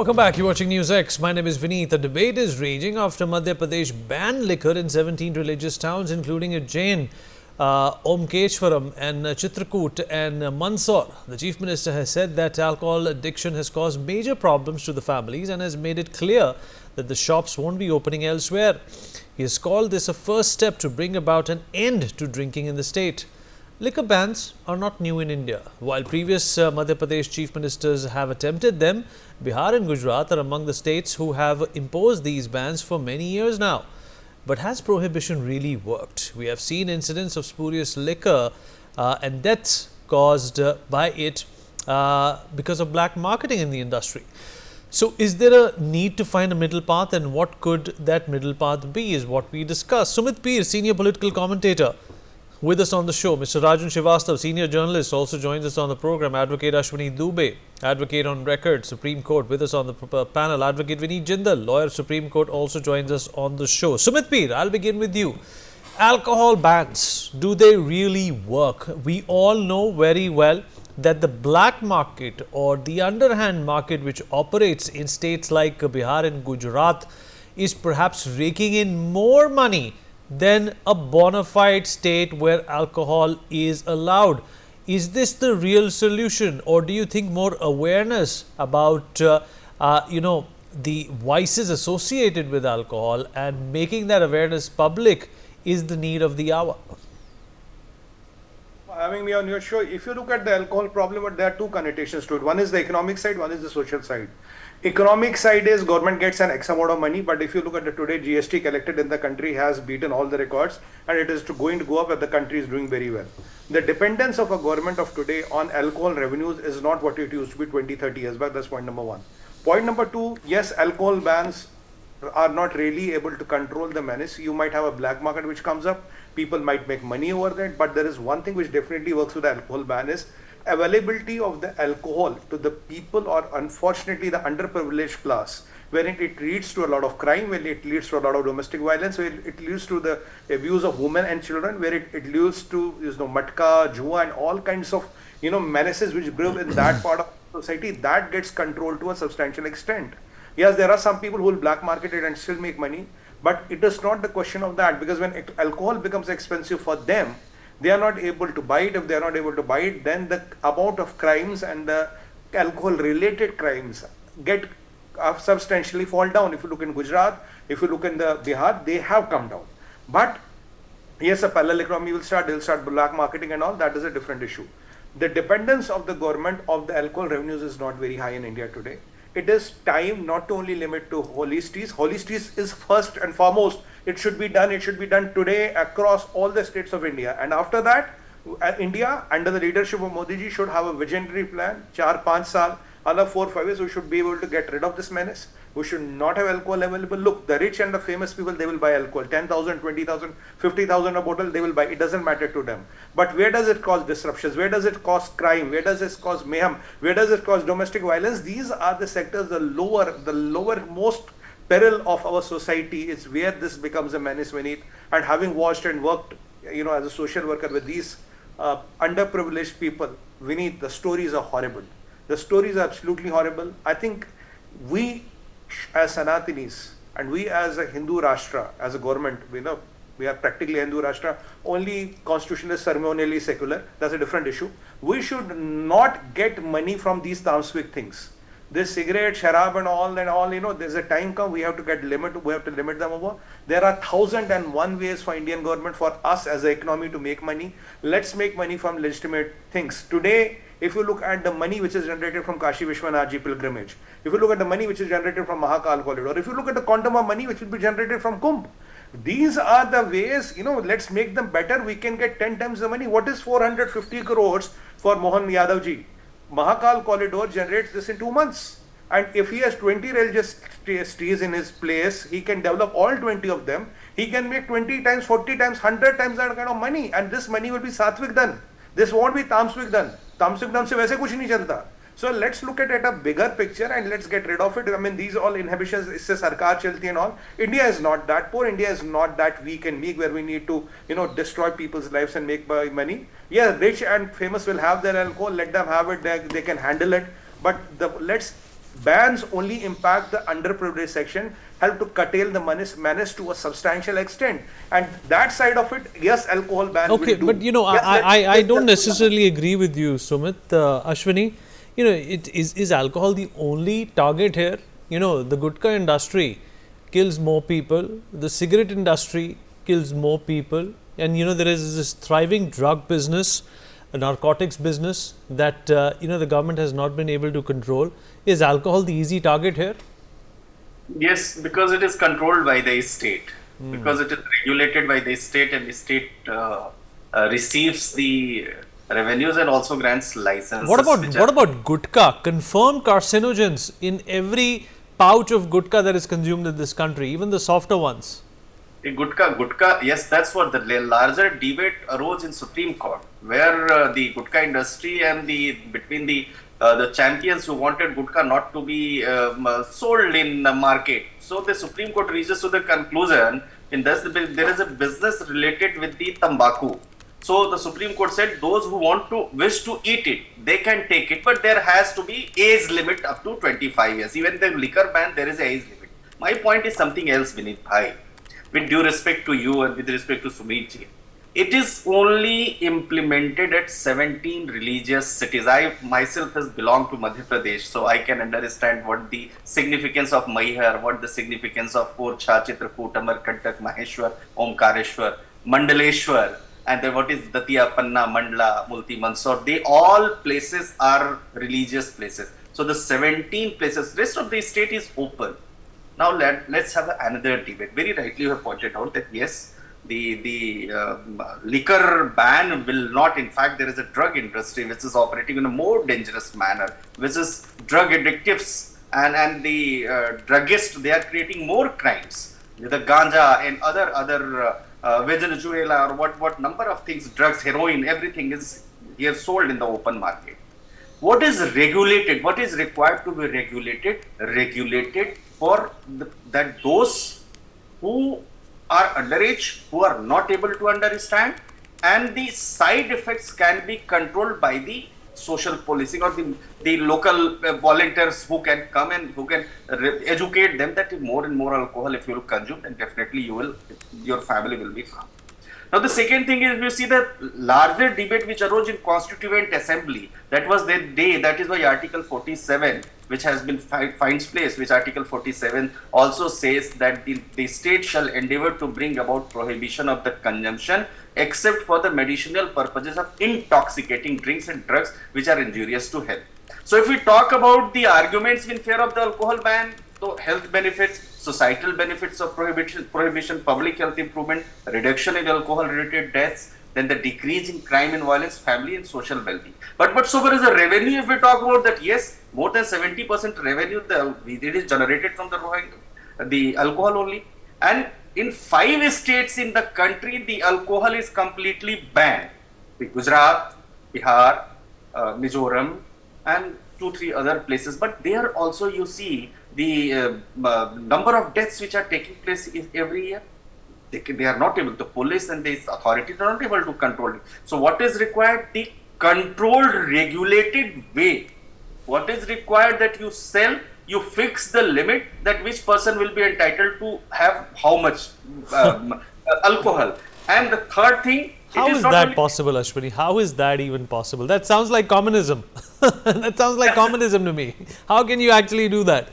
Welcome back. You're watching NewsX. My name is Vineet. The debate is raging after Madhya Pradesh banned liquor in 17 religious towns, including a Jain, Omkeshwaram and Chitrakoot and Mandsaur. The Chief Minister has said that alcohol addiction has caused major problems to the families and has made it clear that the shops won't be opening elsewhere. He has called this a first step to bring about an end to drinking in the state. Liquor bans are not new in India. While previous Madhya Pradesh chief ministers have attempted them, Bihar and Gujarat are among the states who have imposed these bans for many years now. But has prohibition really worked? We have seen incidents of spurious liquor and deaths caused by it because of black marketing in the industry. So is there a need to find a middle path, and what could that middle path be is what we discuss. Sumit Peer, senior political commentator, with us on the show. Mr. Rajan Srivastav, senior journalist, also joins us on the program. Advocate Ashwini Dubey, advocate on record, Supreme Court, with us on the panel. Advocate Vineet Jindal, lawyer, Supreme Court, also joins us on the show. Sumit Peer, I'll begin with you. Alcohol bans, do they really work? We all know very well that the black market or the underhand market which operates in states like Bihar and Gujarat is perhaps raking in more money than a bona fide state where alcohol is allowed. Is this the real solution, or do you think more awareness about the vices associated with alcohol and making that awareness public is the need of the hour? Having me on your show, if you look at the alcohol problem, there are two connotations to it. One is the economic side, one is the social side. Economic side is government gets an X amount of money, but if you look at the today GST collected in the country has beaten all the records, and it is going to go up, and the country is doing very well. The dependence of a government of today on alcohol revenues is not what it used to be 20-30 years back. That's point number one. Point number two, yes, alcohol bans are not really able to control the menace. You might have a black market which comes up, people might make money over that, but there is one thing which definitely works with the alcohol ban is availability of the alcohol to the people, or unfortunately the underprivileged class, wherein it leads to a lot of crime, where it leads to a lot of domestic violence, where it leads to the abuse of women and children, where it leads to matka, jua and all kinds of menaces which brew in that part of society. That gets controlled to a substantial extent. Yes, there are some people who will black market it and still make money, but it is not the question of that, because when alcohol becomes expensive for them, they are not able to buy it. If they are not able to buy it, then the amount of crimes and the alcohol related crimes get substantially fall down. If you look in Gujarat, if you look in the Bihar, they have come down. But yes, a parallel economy will start, they'll start black marketing and all, that is a different issue. The dependence of the government of the alcohol revenues is not very high in India today. It is time not to only limit to holy streets. Holy streets is first and foremost. It should be done today across all the states of India. And after that, India, under the leadership of Modi ji, should have a visionary plan. 4-5 saal, another 4-5 years, we should be able to get rid of this menace. We should not have alcohol available. Look, the rich and the famous people, they will buy alcohol. 10,000, 20,000, 50,000 a bottle, they will buy. It doesn't matter to them. But where does it cause disruptions? Where does it cause crime? Where does it cause mayhem? Where does it cause domestic violence? These are the sectors, the lowermost peril of our society is where this becomes a menace, Vineet. And having watched and worked, as a social worker with these underprivileged people, Vineet, the stories are horrible. The stories are absolutely horrible. I think we as Sanatanis and we as a Hindu Rashtra, as a government, we are practically Hindu Rashtra, only constitution is ceremonially secular. That's a different issue. We should not get money from these tamsvik things. This cigarette, sharab and all, there's a time come, we have to limit them over. There are 1,001 ways for Indian government, for us as an economy to make money. Let's make money from legitimate things. Today, if you look at the money which is generated from Kashi Vishwanath Ji pilgrimage, if you look at the money which is generated from Mahakal corridor, if you look at the quantum of money which will be generated from Kumbh, these are the ways, let's make them better. We can get 10 times the money. What is 450 crores for Mohan Yadav Ji? Mahakal corridor generates this in 2 months. And if he has 20 railway stays in his place, he can develop all 20 of them. He can make 20 times, 40 times, 100 times that kind of money. And this money will be Satvik done. This won't be Tamsvik done. Tamsvik done se वैसे कुछ नहीं चलता. So let's look at it a bigger picture and let's get rid of it. I mean, these all inhibitions, isse sarkar chalti and all. India is not that poor. India is not that weak and meek where we need to, destroy people's lives and make money. Yeah, rich and famous will have their alcohol. Let them have it. They can handle it. But let's bans only impact the underprivileged section, help to curtail the menace to a substantial extent. And that side of it, yes, alcohol ban Okay, will do. but Yes, I don't let's necessarily agree with you, Sumit. Ashwini, is alcohol the only target here? The gutka industry kills more people, the cigarette industry kills more people, and there is this thriving drug business, a narcotics business that the government has not been able to control. Is alcohol the easy target here? Yes, because it is controlled by the state, because it is regulated by the state, and the state receives the revenues and also grants licenses. What about gutka? Confirmed carcinogens in every pouch of gutka that is consumed in this country, even the softer ones. The gutka, yes, that's what the larger debate arose in Supreme Court, where the gutka industry and between the champions who wanted gutka not to be sold in the market. So the Supreme Court reaches to the conclusion in this there is a business related with the tambaku. So the Supreme Court said those who wish to eat it, they can take it, but there has to be age limit up to 25 years. Even the liquor ban, there is a age limit. My point is something else, Vinit Bhai. With due respect to you and with respect to Sumit, it is only implemented at 17 religious cities. I myself has belonged to Madhya Pradesh, so I can understand what the significance of Maihar, what the significance of Orcha, Chitrakoot, Amarkantak, Maheshwar, Omkareshwar, Mandaleshwar, and then what is Datiya, Panna, Mandla, Multi, Mandsaur. They all places are religious places. So the 17 places, rest of the state is open. Now let's have another debate. Very rightly you have pointed out that yes, the liquor ban will not. In fact, there is a drug industry which is operating in a more dangerous manner, which is drug addictives and the druggists. They are creating more crimes. The ganja and other Venezuela or what number of things, drugs, heroin, everything is here sold in the open market. What is regulated? What is required to be regulated? Regulated for that those who are underage, who are not able to understand, and the side effects can be controlled by the social policing or the local volunteers who can come and who can educate them that more and more alcohol if you will consume, then definitely your family will be harmed. Now the second thing is, you see the larger debate which arose in Constituent Assembly. That was the day, that is why Article 47, which has been finds place, which Article 47 also says that the state shall endeavor to bring about prohibition of the consumption except for the medicinal purposes of intoxicating drinks and drugs which are injurious to health. So if we talk about the arguments in favor of the alcohol ban, so health benefits, societal benefits of prohibition, public health improvement, reduction in alcohol-related deaths, then the decrease in crime and violence, family and social well-being. But so far as the revenue, if we talk about that, yes, more than 70% revenue it is generated from the alcohol only. And in 5 states in the country, the alcohol is completely banned. Gujarat, Bihar, Mizoram, and 2-3 other places. But there also you see the number of deaths which are taking place every year. They are not able, the police and the authorities are not able to control it. So what is required? The controlled, regulated way. What is required that you sell, you fix the limit that which person will be entitled to have how much alcohol. And the third thing, how is that possible, Ashwini? How is that even possible? That sounds like communism. That sounds like communism to me. How can you actually do that?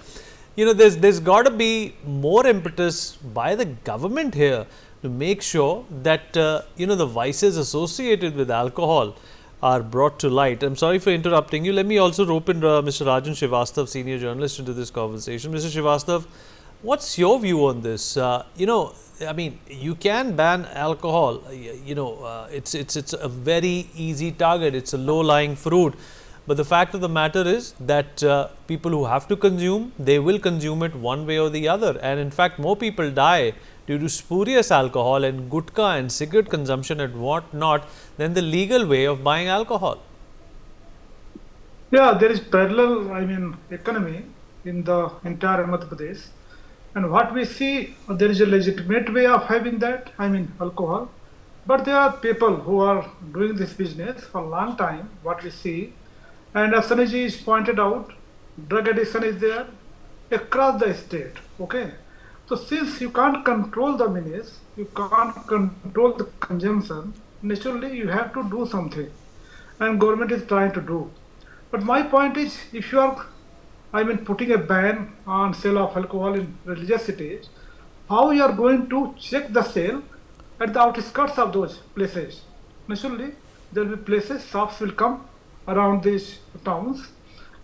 There's got to be more impetus by the government here to make sure that, the vices associated with alcohol are brought to light. I'm sorry for interrupting you. Let me also rope in Mr. Rajan Srivastav, senior journalist, into this conversation. Mr. Srivastav, what's your view on this? You can ban alcohol. It's a very easy target. It's a low-lying fruit. But the fact of the matter is that people who have to consume, they will consume it one way or the other. And in fact, more people die due to spurious alcohol and gutka and cigarette consumption and what not than the legal way of buying alcohol. Yeah, there is parallel, economy in the entire Madhya Pradesh. And what we see, there is a legitimate way of having that, alcohol. But there are people who are doing this business for a long time, what we see. And as Sanajji is pointed out, drug addiction is there across the state. Okay, so since you can't control the menace, you can't control the consumption. Naturally, you have to do something, and government is trying to do. But my point is, if you are, I mean, putting a ban on sale of alcohol in religious cities, how you are going to check the sale at the outskirts of those places? Naturally, there will be places, shops will come around these towns,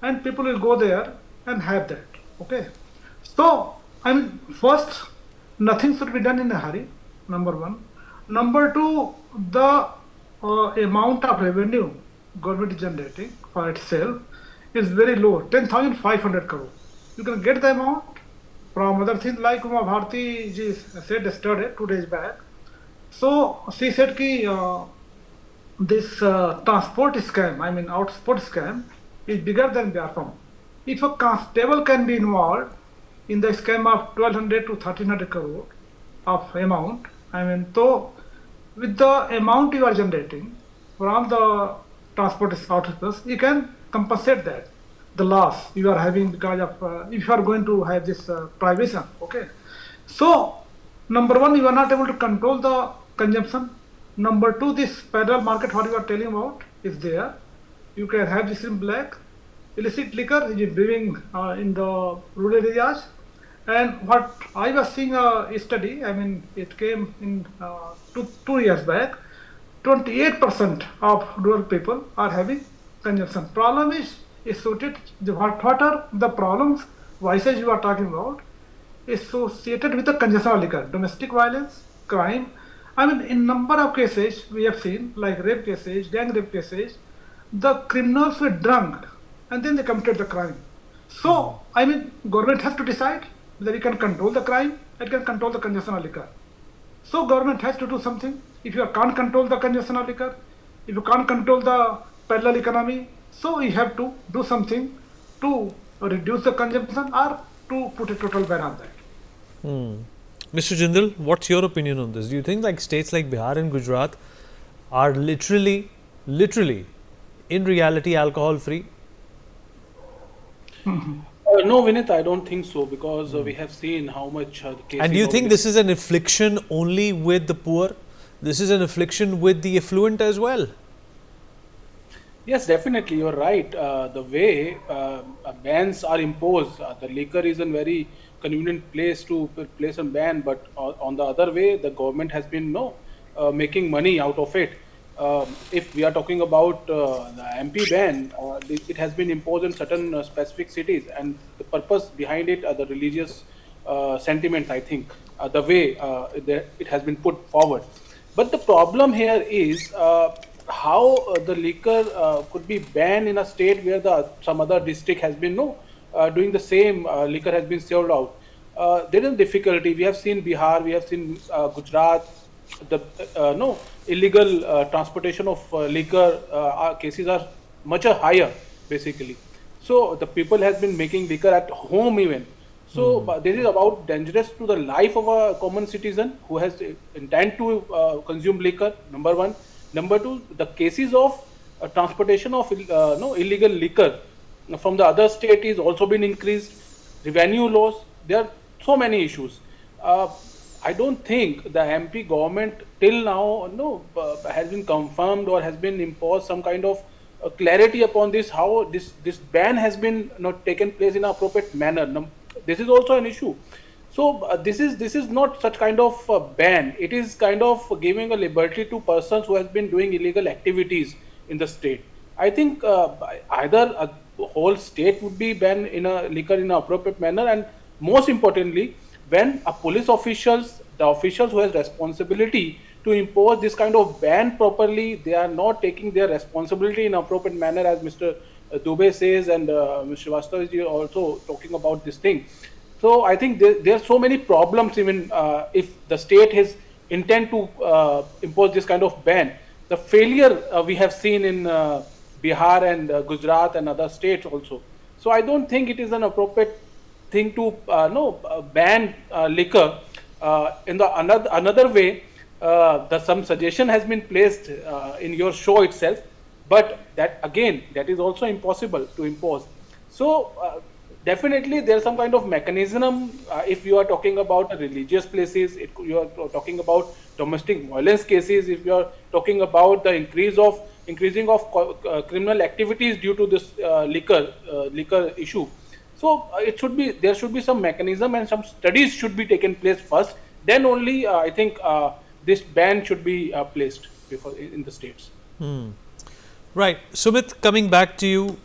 and people will go there and have that. Okay. So, I mean, first, nothing should be done in a hurry. Number one. Number two, the amount of revenue government is generating for itself is very low, 10,500 crore. You can get the amount from other things like Uma Bharti ji said yesterday, 2 days back. So she said ki this transport scam, I mean outsport scam, is bigger than Biafam. If a constable can be involved in the scam of 1200 to 1300 crore of amount, I mean, so with the amount you are generating from the transport outsource, you can compensate that the loss you are having because of if you are going to have this prohibition. Okay, so number one, you are not able to control the consumption. Number two, this parallel market what you are telling about is there. You can have this in black. Illicit liquor is brewing in the rural areas. And what I was seeing a study, I mean, it came in 2 years back. 28% of rural people are having consumption. Problem is associated. What are the problems? Vices you are talking about associated with the consumption of liquor, domestic violence, crime. I mean, in number of cases we have seen, like rape cases, gang rape cases, the criminals were drunk and then they committed the crime. So, I mean, government has to decide whether it can control the crime, it can control the consumption of liquor. So, government has to do something. If you can't control the consumption of liquor, if you can't control the parallel economy, so you have to do something to reduce the consumption or to put a total ban on that. Mr. Jindal, what's your opinion on this? Do you think like states like Bihar and Gujarat are literally, in reality, alcohol free? No, Vinit, I don't think so because we have seen how much the cases. And do you of think this is an affliction only with the poor? This is an affliction with the affluent as well? Yes, definitely, you're right. The way bans are imposed, the liquor is a very convenient place to place a ban, but on the other way, the government has been making money out of it. If we are talking about the MP ban, it has been imposed in certain specific cities, and the purpose behind it are the religious sentiments, I think, the way it has been put forward. But the problem here is how the liquor could be banned in a state where some other district has been doing the same liquor has been served out. There is difficulty. We have seen Bihar, we have seen Gujarat. The illegal transportation of liquor cases are much higher, basically. So the people has been making liquor at home even. So this is about dangerous to the life of a common citizen who has intent to consume liquor. Number one. Number two, the cases of transportation of illegal liquor from the other state is also been increased. Revenue loss. There are so many issues. I don't think the MP government till now has been confirmed or has been imposed some kind of clarity upon this, how this ban has been taken place in an appropriate manner. This is also an issue. So this is not such kind of ban. It is kind of giving a liberty to persons who has been doing illegal activities in the state. I think either a whole state would be banned in a liquor in an appropriate manner, and most importantly, when a police officials, the officials who has responsibility to impose this kind of ban properly, they are not taking their responsibility in an appropriate manner, as Mr. Dubey says, and Mr. Srivastava is also talking about this thing. So I think there are so many problems even if the state has intent to impose this kind of ban. The failure we have seen in Bihar and Gujarat and other states also. So I don't think it is an appropriate thing to ban liquor. In the another way, some suggestion has been placed in your show itself, but that again, that is also impossible to impose. So definitely there's some kind of mechanism. If you are talking about religious places, you are talking about domestic violence cases, if you are talking about the increasing of criminal activities due to this liquor issue. So there should be some mechanism and some studies should be taken place first. Then only I think this ban should be placed before in the states. Right, Sumit, coming back to you,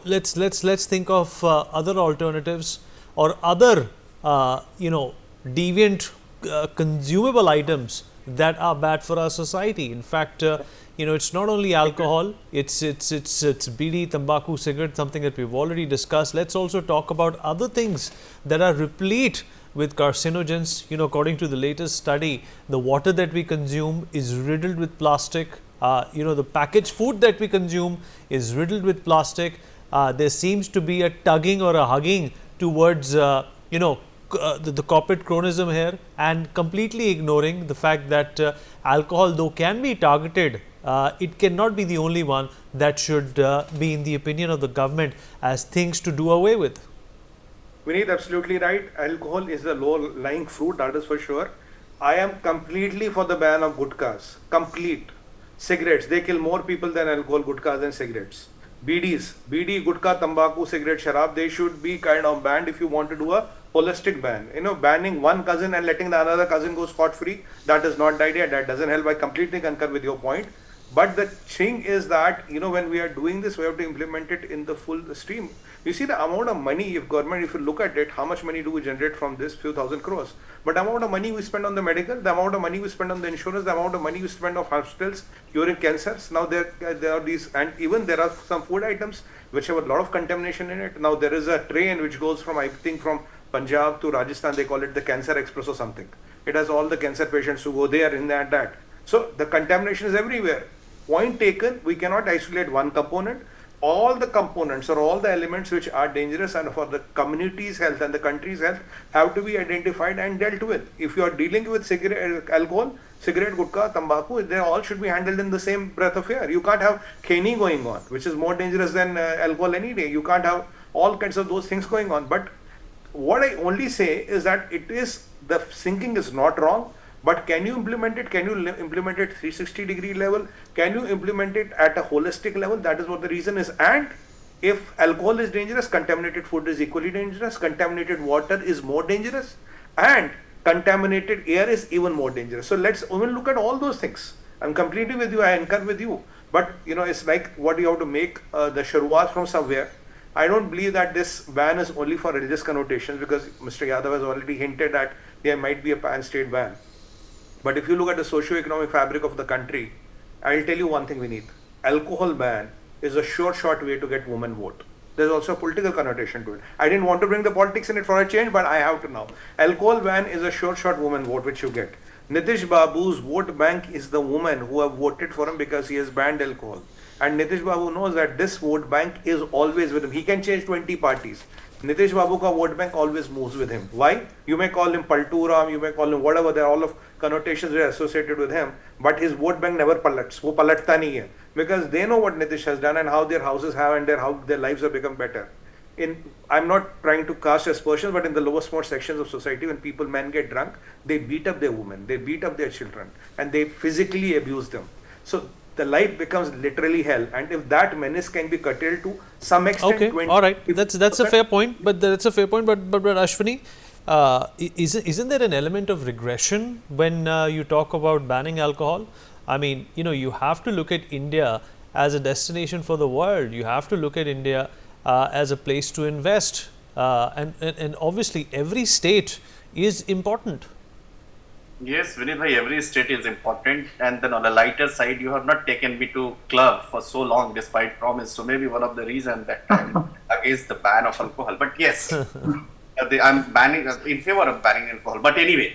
let's think of other alternatives or other deviant consumable items that are bad for our society. In fact, it's not only alcohol; it's BD, tobacco, cigarette, something that we've already discussed. Let's also talk about other things that are replete with carcinogens. According to the latest study, the water that we consume is riddled with plastic. The packaged food that we consume is riddled with plastic. There seems to be a tugging or a hugging towards, the corporate cronism here, and completely ignoring the fact that alcohol, though can be targeted, it cannot be the only one that should be in the opinion of the government as things to do away with. Vineet, absolutely right. Alcohol is a low-lying fruit, that is for sure. I am completely for the ban of gutkas. Complete. Cigarettes, they kill more people than alcohol, gutkas and cigarettes. BD, gutka, tobacco, cigarette, sharab, they should be kind of banned if you want to do a holistic ban. Banning one cousin and letting the another cousin go scot-free, that is not the idea. That doesn't help. I completely concur with your point. But the thing is that, when we are doing this, we have to implement it in the full stream. You see the amount of money, if you look at it, how much money do we generate from this? Few thousand crores. But the amount of money we spend on the medical, the amount of money we spend on the insurance, the amount of money we spend on hospitals, curing cancers. Now there are these, and even there are some food items which have a lot of contamination in it. Now there is a train which goes from, I think, from Punjab to Rajasthan. They call it the Cancer Express or something. It has all the cancer patients who go there in that. So the contamination is everywhere. Point taken, we cannot isolate one component. All the components or all the elements which are dangerous and for the community's health and the country's health have to be identified and dealt with. If you are dealing with alcohol, cigarette, gutka, tobacco, they all should be handled in the same breath of air. You can't have kheni going on, which is more dangerous than alcohol any day. You can't have all kinds of those things going on. But what I only say is that the thinking is not wrong. But can you implement it? Can you implement it 360-degree level? Can you implement it at a holistic level? That is what the reason is. And if alcohol is dangerous, contaminated food is equally dangerous. Contaminated water is more dangerous. And contaminated air is even more dangerous. So let's even look at all those things. I'm completely with you. I concur with you. But, it's like what you have to make the shuruaat from somewhere. I don't believe that this ban is only for religious connotations because Mr. Yadav has already hinted that there might be a pan-state ban. But if you look at the socio-economic fabric of the country, I'll tell you one thing, Vineet. Alcohol ban is a short way to get women vote. There's also a political connotation to it. I didn't want to bring the politics in it for a change, but I have to now. Alcohol ban is a short woman vote which you get. Nitish Babu's vote bank is the women who have voted for him because he has banned alcohol. And Nitish Babu knows that this vote bank is always with him. He can change 20 parties. Nitish Babu ka vote bank always moves with him. Why? You may call him Palturam, you may call him whatever, there are all of connotations are associated with him, but his vote bank never palats. Wo palatta nahi hai. Because they know what Nitish has done and how their houses have and how their lives have become better. I'm not trying to cast aspersions, but in the lowest most sections of society, when men get drunk, they beat up their women, they beat up their children, and they physically abuse them. So the life becomes literally hell, and if that menace can be curtailed to some extent, okay, all right, that's a fair point. But Ashwini, isn't there an element of regression when you talk about banning alcohol? I mean, you have to look at India as a destination for the world. You have to look at India as a place to invest, and obviously every state is important. Yes, Vinit bhai, every state is important, and then on the lighter side, you have not taken me to club for so long despite promise. So maybe one of the reasons that I'm against the ban of alcohol. But yes, I'm in favor of banning alcohol. But anyway,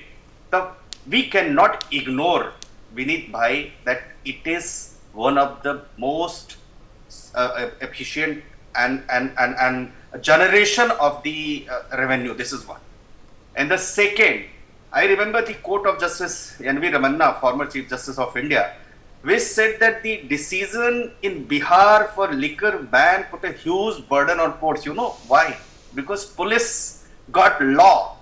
we cannot ignore, Vinit bhai, that it is one of the most efficient and generation of the revenue. This is one. And the second, I remember the quote of Justice N.V. Ramanna, former Chief Justice of India. which said that the decision in Bihar for liquor ban put a huge burden on courts. You know why? Because police got law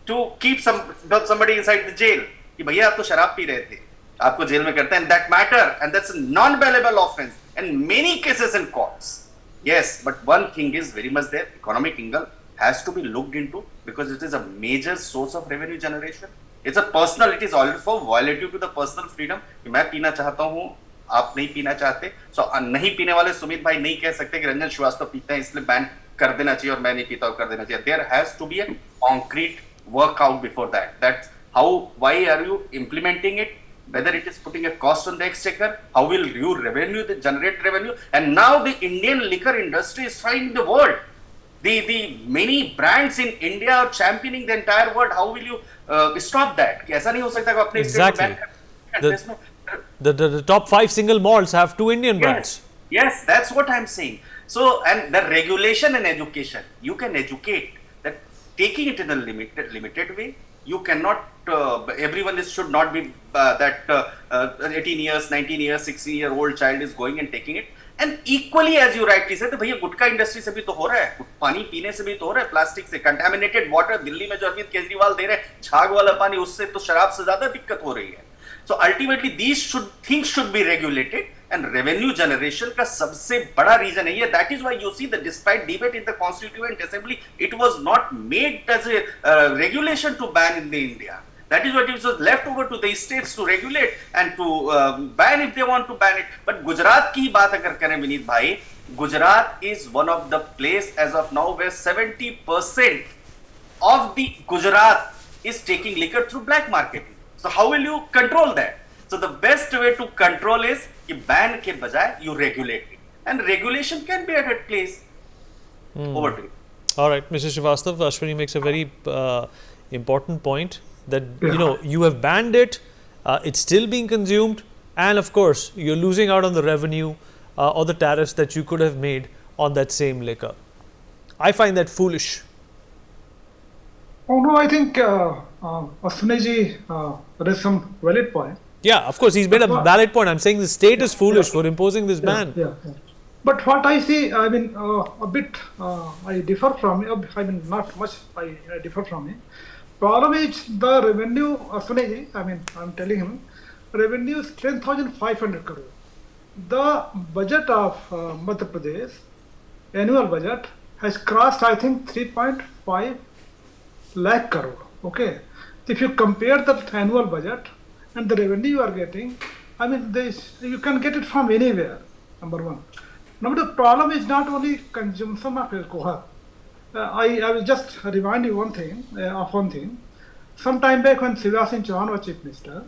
to keep somebody inside the jail. कि भैया आप तो शराब P रहे थे, आपको jail में करते हैं, and that matter, and that's a non-bailable offense, and many cases in courts. Yes, but one thing is very much there. Economic angle has to be looked into because it is a major source of revenue generation. It's a personal. It is also violative to the personal freedom. कि मैं पीना चाहता हूँ, आप नहीं पीना चाहते, so नहीं पीने वाले सुमित भाई नहीं कह सकते कि रंजन श्रीवास्तव पीते हैं इसलिए बैन कर देना चाहिए और मैं नहीं पीता हूँ कर देना चाहिए. There has to be a concrete workout before that. That's how. Why are you implementing it? Whether it is putting a cost on the exchequer, how will you generate revenue? And now the Indian liquor industry is trying the world. The many brands in India are championing the entire world. How will you stop that? कि ऐसा नहीं हो सकता कि अपने Exactly. The top 5 single malts have 2 Indian brands. Yes, that's what I'm saying. So, and the regulation and education, you can educate that taking it in a limited way. You cannot, everyone should not be that 18 years, 19 years, 16-year-old child is going and taking it. And equally, as you rightly said, भैया गुटखा industry से भी तो हो रहा है, पानी पीने से भी तो हो रहा है, प्लास्टिक से, कंटामिनेटेड वाटर दिल्ली में जो अरविंद केजरीवाल दे रहे हैं, झाग वाला पानी, उससे तो शराब से ज्यादा दिक्कत हो रही है. So ultimately these things should be regulated, and revenue generation का सबसे बड़ा reason है ये. That is why you see that despite debate in the Constituent Assembly, it was not made as a regulation to ban in the India. That is what it was left over to the states to regulate and to ban if they want to ban it. But Gujarat की बात अगर करें विनीत भाई, Gujarat is one of the place as of now where 70% of the Gujarat is taking liquor through black marketing. So how will you control that? So the best way to control is कि ban के बजाय you regulate it, and regulation can be at place. Over to you. All right, Mr. Srivastav, Ashwini makes a very important point that you have banned it, it's still being consumed, and of course you're losing out on the revenue or the tariffs that you could have made on that same liquor. I find that foolish. Oh no, I think Ashwini raised some valid point. Yeah, of course, he's made a valid point. I'm saying the state is foolish for imposing this ban. Yeah. But what I see, I mean, a bit, I differ from him. I mean, not much. I differ from him. Problem is the revenue, Ashwini, I mean, I'm telling him, revenue is 10,500 crore. The budget of Madhya Pradesh, annual budget, has crossed, I think, 3.5 lakh crore. Okay. If you compare the annual budget and the revenue you are getting, I mean, you can get it from anywhere, number one. Now, the problem is not only consumption of alcohol. I will just remind you one thing. Some time back when Shivraj Singh Chauhan was Chief Minister,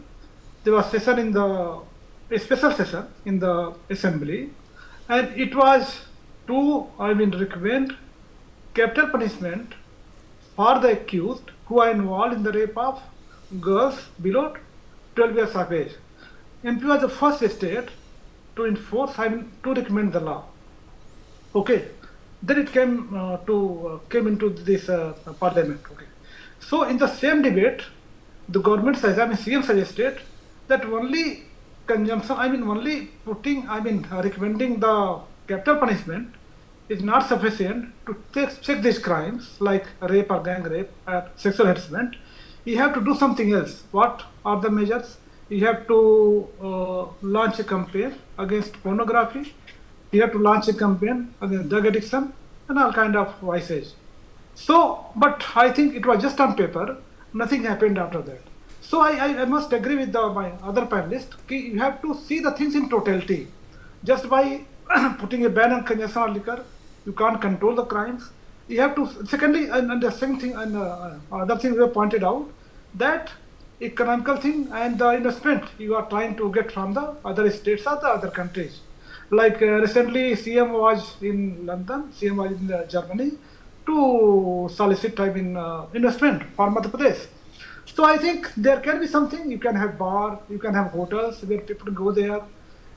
there was a special session in the assembly, and it was to, recommend capital punishment for the accused who are involved in the rape of girls below 12 years of age. MP was the first state to enforce, to recommend the law. Okay. Then it came into this parliament. Okay. So in the same debate, the government says, CM suggested that only consumption, recommending the capital punishment is not sufficient to check these crimes like rape or gang rape or sexual harassment. You have to do something else. What are the measures? You have to launch a campaign against pornography. You have to launch a campaign against drug addiction and all kind of vices. So, but I think it was just on paper. Nothing happened after that. So I must agree with my other panelists. You have to see the things in totality. Just by putting a ban on consumption of liquor, you can't control the crimes. You have to. Secondly, and the second thing, and other thing we have pointed out, that economical thing and the investment you are trying to get from the other states or the other countries. Like recently, CM was in London, CM was in Germany to solicit investment for Madhya Pradesh. So I think there can be something. You can have bar, you can have hotels where people go there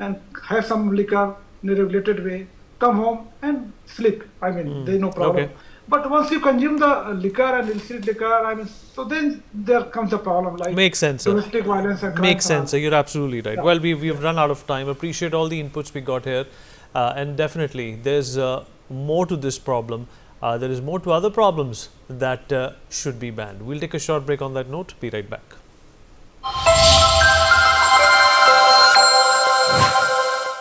and have some liquor in a regulated way, come home and sleep. There is no problem. Okay. But once you consume the liquor and illicit liquor, I mean, so then there comes a problem like Makes sense, sir. domestic violence and crime. Makes sense, sir. You're absolutely right. Yeah. Well, we've run out of time. Appreciate all the inputs we got here. And definitely, there's more to this problem. There is more to other problems that should be banned. We'll take a short break on that note. Be right back.